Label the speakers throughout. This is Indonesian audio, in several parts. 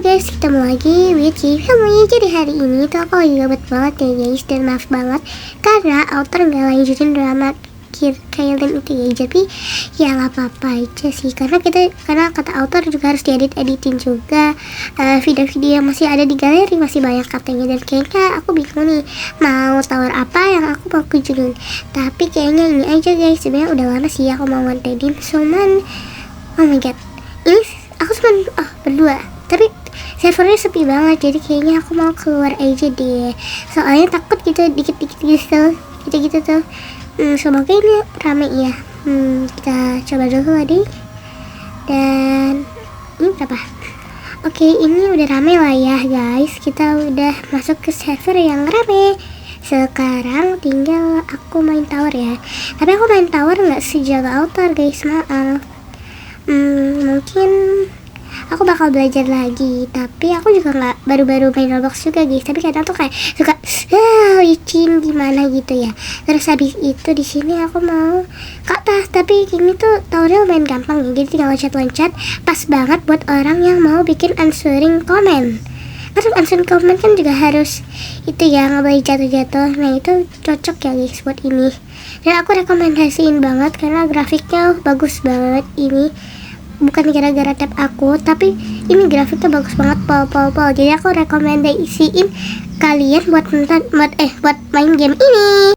Speaker 1: guys, ketemu lagi with Family. Jadi hari ini tuh aku lagi gabut banget ya guys. Dan maaf banget karena author gak lanjutin drama Kailin itu ya. Jadi ya gak apa-apa aja sih, karena kata author juga harus editin juga. Video-video yang masih ada di galeri masih banyak katanya. Dan kayaknya aku bingung nih mau tower apa yang aku mau kunjungin. Tapi kayaknya ini aja guys. Sebenarnya udah lama sih aku mau ngontenin, cuman oh my god, ini aku cuma berdua, tapi servernya sepi banget. Jadi kayaknya aku mau keluar aja deh, soalnya takut gitu dikit-dikit gitu tuh. Semoga ini rame ya. Kita coba dulu tadi. Dan ini berapa? Oke, ini udah rame lah ya guys. Kita udah masuk ke server yang rame. Sekarang tinggal aku main tower ya. Tapi aku main tower nggak sejaga author guys, maaf. Mungkin aku bakal belajar lagi, tapi aku juga nggak baru-baru main Roblox juga guys. Tapi kadang tuh kayak suka licin gimana gitu ya. Terus habis itu di sini aku mau ke atas, tapi ini tuh towernya lumayan gampang ya. Jadi tinggal loncat-loncat, pas banget buat orang yang mau bikin answering comment. Terus answering comment kan juga harus itu ya, nggak boleh jatuh-jatuh. Nah itu cocok ya guys buat ini. Dan aku rekomendasiin banget karena grafiknya bagus banget ini. Bukan gara-gara tab aku, tapi ini grafiknya bagus banget, pol. Jadi aku rekomendasiin kalian buat main game ini.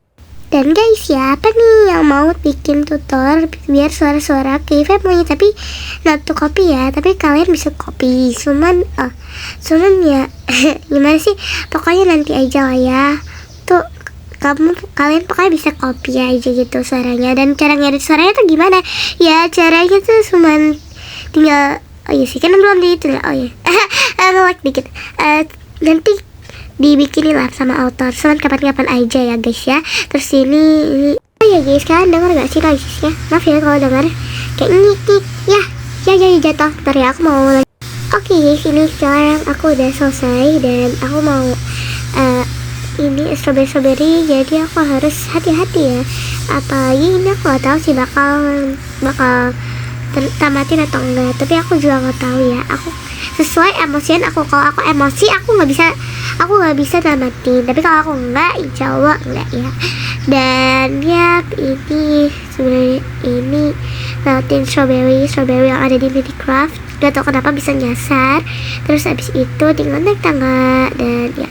Speaker 1: Dan guys, siapa nih yang mau bikin tutor biar suara-suara kayak Family tapi not to copy ya, tapi kalian bisa copy. Cuman ya gimana sih, pokoknya nanti aja lah ya. Tuh kalian pokoknya bisa copy aja gitu suaranya. Dan cara ngedit suaranya tuh gimana ya, caranya tuh cuman tinggal iya sih, kan belum di itu ya. Nge-like dikit, nanti dibikinin lah sama author, cuman kapan-kapan aja ya guys ya. Terus ini ya guys, kalian dengar gak sih noises-nya? Maaf ya kalau dengar kayak ngikik ya jatuh. Bentar ya, aku mau lagi. Oke guys, ini sekarang aku udah selesai dan aku mau ini strawberry, jadi aku harus hati-hati ya. Apalagi ini aku gak tahu sih bakal tamatin atau enggak, tapi aku juga nggak tahu ya. Aku sesuai emosian aku, kalau aku emosi aku nggak bisa tamatin, tapi kalau aku enggak, insya Allah enggak ya. Dan ya ini sebenarnya ini melting strawberry yang ada di Minecraft, gak tau kenapa bisa nyasar. Terus abis itu tinggal naik tangga dan ya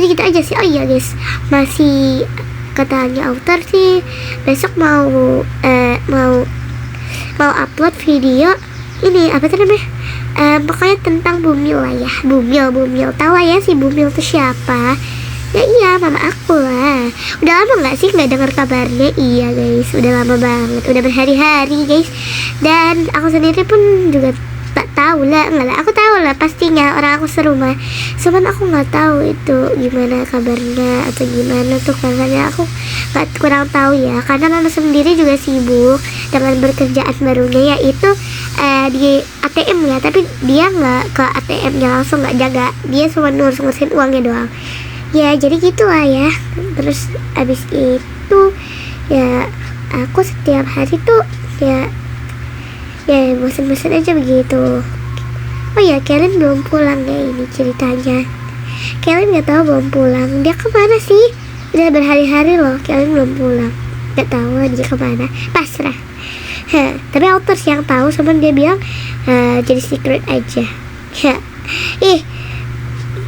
Speaker 1: gitu aja sih. Oh iya guys, masih katanya author sih besok mau upload video ini apa tuh namanya, pokoknya tentang Bumil lah ya. Bumil tahu lah ya si Bumil tuh siapa ya? Iya, mama aku lah. Udah lama nggak sih nggak dengar kabarnya? Iya guys, udah lama banget, udah berhari-hari guys. Dan aku sendiri pun juga tak tahu lah, aku tahu lah pastinya orang aku serumah, cuman aku nggak tahu itu gimana kabarnya atau gimana tuh, karena aku kurang tahu ya, karena mama sendiri juga sibuk dengan berkerjaan barunya yaitu di ATM ya. Tapi dia nggak ke ATM-nya langsung, nggak jaga, dia cuma ngurusin uangnya doang ya. Jadi gitulah ya. Terus abis itu ya aku setiap hari tuh ya bosan-bosan aja begitu. Oh ya, Kellen belum pulang ya, ini ceritanya. Kellen nggak tahu belum pulang, dia kemana sih? Udah berhari-hari loh Kellen belum pulang, nggak tahu dia kemana, pasrah. Tapi author yang tahu, cuman dia bilang jadi secret aja ya.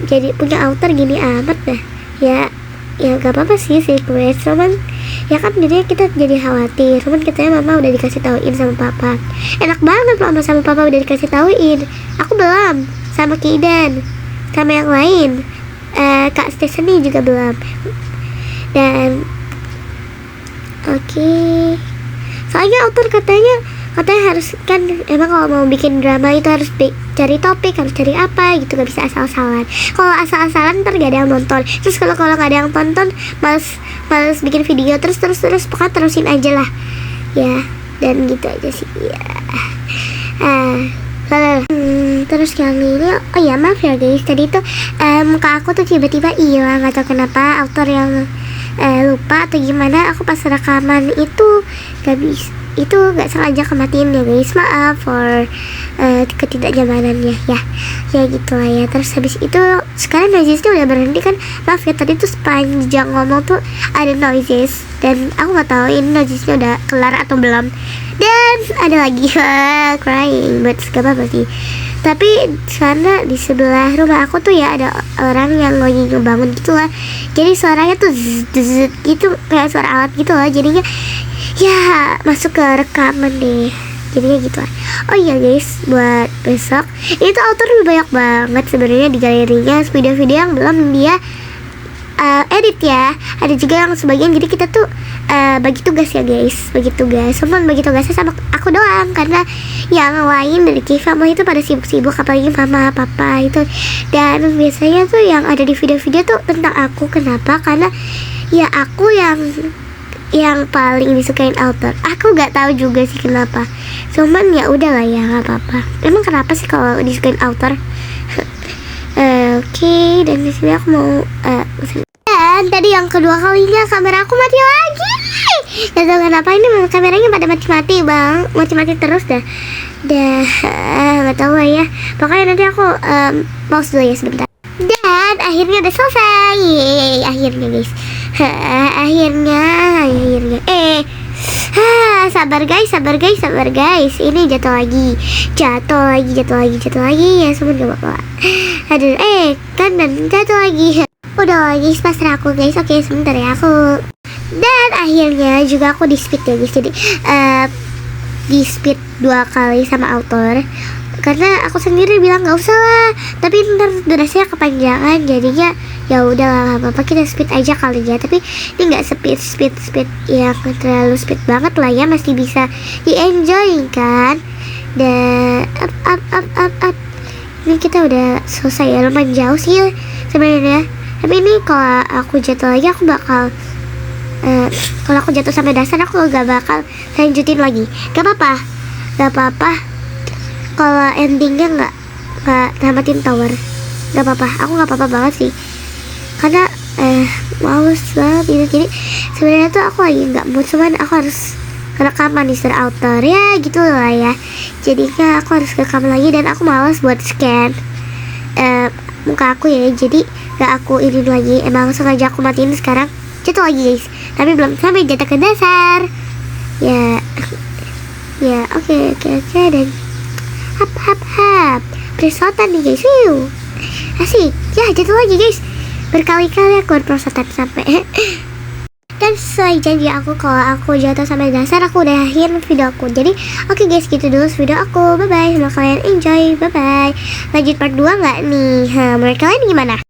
Speaker 1: Jadi punya author gini amat dah ya gak apa-apa sih secret, cuman ya kan jadinya kita jadi khawatir. Cuman kitanya mama udah dikasih tauin sama papa, enak banget mama sama papa udah dikasih tauin, aku belum, sama Kidan sama yang lain, Kak Stephanie juga belum. Dan oke. Soalnya author katanya harus kan, emang kalau mau bikin drama itu harus cari topik, harus cari apa gitu, gak bisa asal-asalan. Kalau asal-asalan ntar gak ada yang nonton. Terus kalau gak ada yang tonton, males bikin video. Terus pokoknya terusin aja lah ya. Dan gitu aja sih ya. Terus yang ini, oh ya maaf ya guys, tadi tuh muka aku tuh tiba-tiba hilang, gak tau kenapa. Author yang lupa atau gimana, aku pas rekaman itu gak sengaja kematiin ya guys, maaf for ketidaknyamanannya ya gitu lah ya. Terus habis itu sekarang noisesnya udah berhenti kan, maaf ya tadi tuh sepanjang ngomong tuh ada noises dan aku nggak tahu ini noisesnya udah kelar atau belum. Dan ada lagi crying, but gak apa-apa sih. Tapi karena di sebelah rumah aku tuh ya ada orang yang lagi ngebangun gitu lah, jadi suaranya tuh zzz gitu, kayak suara alat gitu lah, jadinya ya masuk ke rekaman deh, jadinya gitu lah. Oh iya guys, buat besok itu author lebih banyak banget sebenarnya di galerinya, video-video yang belum dia edit ya. Ada juga yang sebagian, jadi kita tuh bagi tugas ya guys, bagi tugas. Cuman bagi tugasnya sama aku doang, karena yang lain dari Kifamo itu pada sibuk-sibuk, apalagi mama papa itu. Dan biasanya tuh yang ada di video-video tuh tentang aku. Kenapa? Karena ya aku yang paling disukain author. Aku gak tahu juga sih kenapa, cuman ya udahlah ya, nggak apa-apa. Emang kenapa sih kalau disukain author? Oke, dan di sini aku mau dan tadi yang kedua kalinya kamera aku mati lagi. Gak tau kenapa ini kameranya pada mati-mati bang, mati-mati terus dah. Gak tau lah ya. Pokoknya nanti aku pause dulu ya sebentar. Dan akhirnya udah selesai. Yeay, akhirnya guys. Akhirnya. Sabar guys. Ini jatuh lagi ya, semua gak apa-apa. Aduh, kan dan jatuh lagi. Udah lagi pasrah aku guys. Oke, sebentar ya aku. Dan akhirnya juga aku di speed ya guys. Jadi di speed 2 kali sama author, karena aku sendiri bilang nggak usah lah, tapi ntar durasinya kepanjangan, jadinya ya udah lah, nggak apa-apa, kita speed aja kali ya. Tapi ini nggak speed yang terlalu speed banget lah ya, masih bisa di enjoy kan. Dan up. Ini kita udah selesai ya, lumayan jauh sih sebenarnya. Tapi ini kalau aku jatuh lagi, aku bakal kalau aku jatuh sampai dasar, aku gak bakal lanjutin lagi. Gak apa-apa kalau endingnya nggak tamatin tower. Gak apa-apa, aku gak apa-apa banget sih, karena males banget ini. Jadi sebenarnya tuh aku lagi nggak mood, cuman aku harus rekaman di author ya gitu lah ya. Jadinya aku harus rekam lagi, dan aku males buat scan muka aku ya, jadi gak aku ini lagi. Emang sengaja aku matiin sekarang, jatuh lagi guys, tapi belum sampai jatuh ke dasar ya. Oke, dan hap perosotan nih guys. Asik ya, jatuh lagi guys, berkali-kali aku perosotan sampai dan sesuai janji aku, kalau aku jatuh sampai dasar aku udah akhir video aku. Jadi oke guys, gitu dulu video aku. Bye bye, semoga kalian enjoy. Bye bye. Lanjut part 2 nggak nih? Menurut kalian gimana?